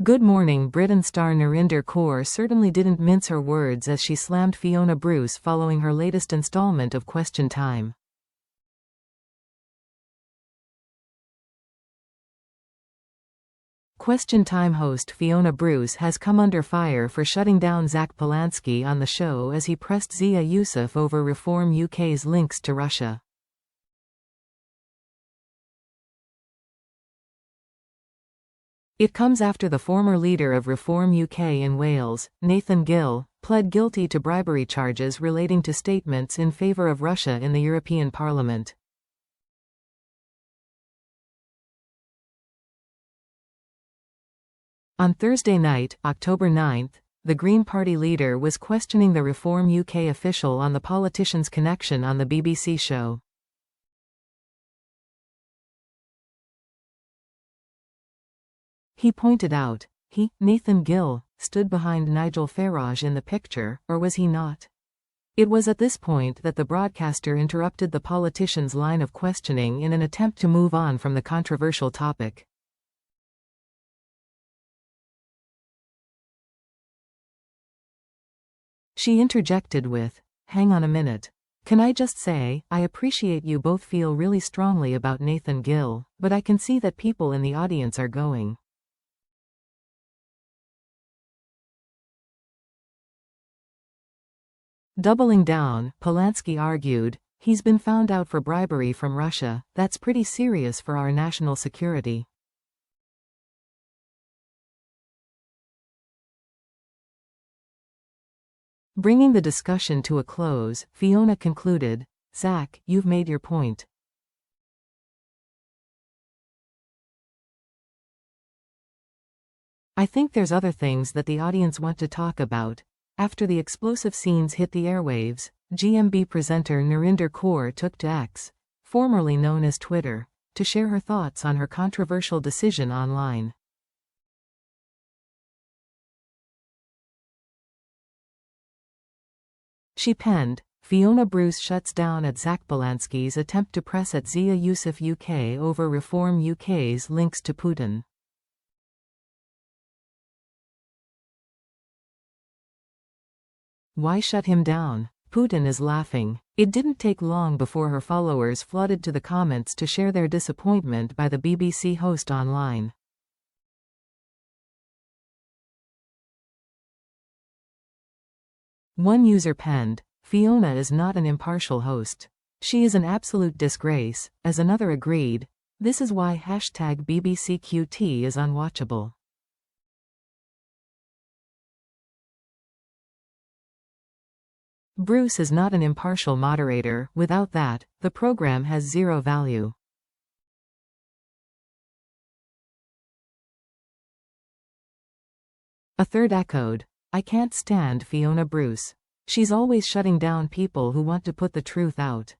Good morning. Britain star Narinder Kaur certainly didn't mince her words as she slammed Fiona Bruce following her latest installment of Question Time. Question Time host Fiona Bruce has come under fire for shutting down Zach Polanski on the show as he pressed Zia Yusuf over Reform UK's links to Russia. It comes after the former leader of Reform UK in Wales, Nathan Gill, pled guilty to bribery charges relating to statements in favour of Russia in the European Parliament. On Thursday night, October 9, the Green Party leader was questioning the Reform UK official on the politician's connection on the BBC show. He pointed out, Nathan Gill, stood behind Nigel Farage in the picture, or was he not? It was at this point that the broadcaster interrupted the politician's line of questioning in an attempt to move on from the controversial topic. She interjected with, "Hang on a minute. Can I just say, I appreciate you both feel really strongly about Nathan Gill, but I can see that people in the audience are going." Doubling down, Polanski argued, "He's been found out for bribery from Russia. That's pretty serious for our national security." Bringing the discussion to a close, Fiona concluded, "Zach, you've made your point. I think there's other things that the audience want to talk about." After the explosive scenes hit the airwaves, GMB presenter Narinder Kaur took to X, formerly known as Twitter, to share her thoughts on her controversial decision online. She penned, "Fiona Bruce shuts down at Zach Polanski's attempt to press at Zia Yusuf UK over Reform UK's links to Putin." Why shut him down? Putin is laughing. It didn't take long before her followers flooded to the comments to share their disappointment by the BBC host online. One user penned, "Fiona is not an impartial host. She is an absolute disgrace," as another agreed, "This is why #BBCQT is unwatchable." Bruce is not an impartial moderator. Without that, the program has zero value. A third echoed, "I can't stand Fiona Bruce. She's always shutting down people who want to put the truth out."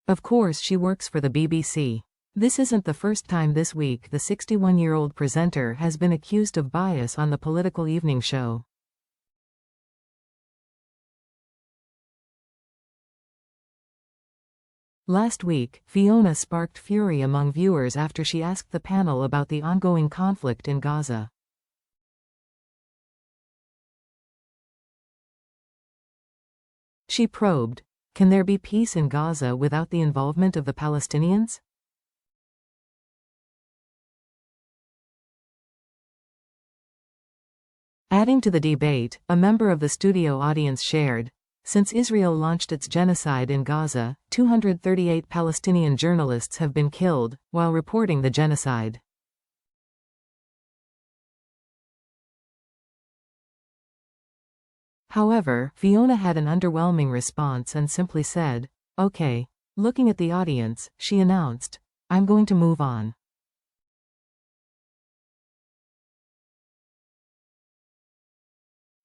Of course she works for the BBC. This isn't the first time this week the 61-year-old presenter has been accused of bias on the political evening show. Last week, Fiona sparked fury among viewers after she asked the panel about the ongoing conflict in Gaza. She probed, "Can there be peace in Gaza without the involvement of the Palestinians?" Adding to the debate, a member of the studio audience shared, "Since Israel launched its genocide in Gaza, 238 Palestinian journalists have been killed while reporting the genocide." However, Fiona had an underwhelming response and simply said, "Okay." Looking at the audience, she announced, "I'm going to move on."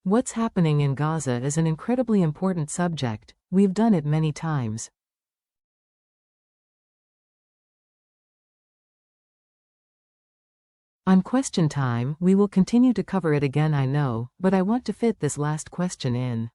What's happening in Gaza is an incredibly important subject. We've done it many times. On Question Time, we will continue to cover it again, I know, but I want to fit this last question in.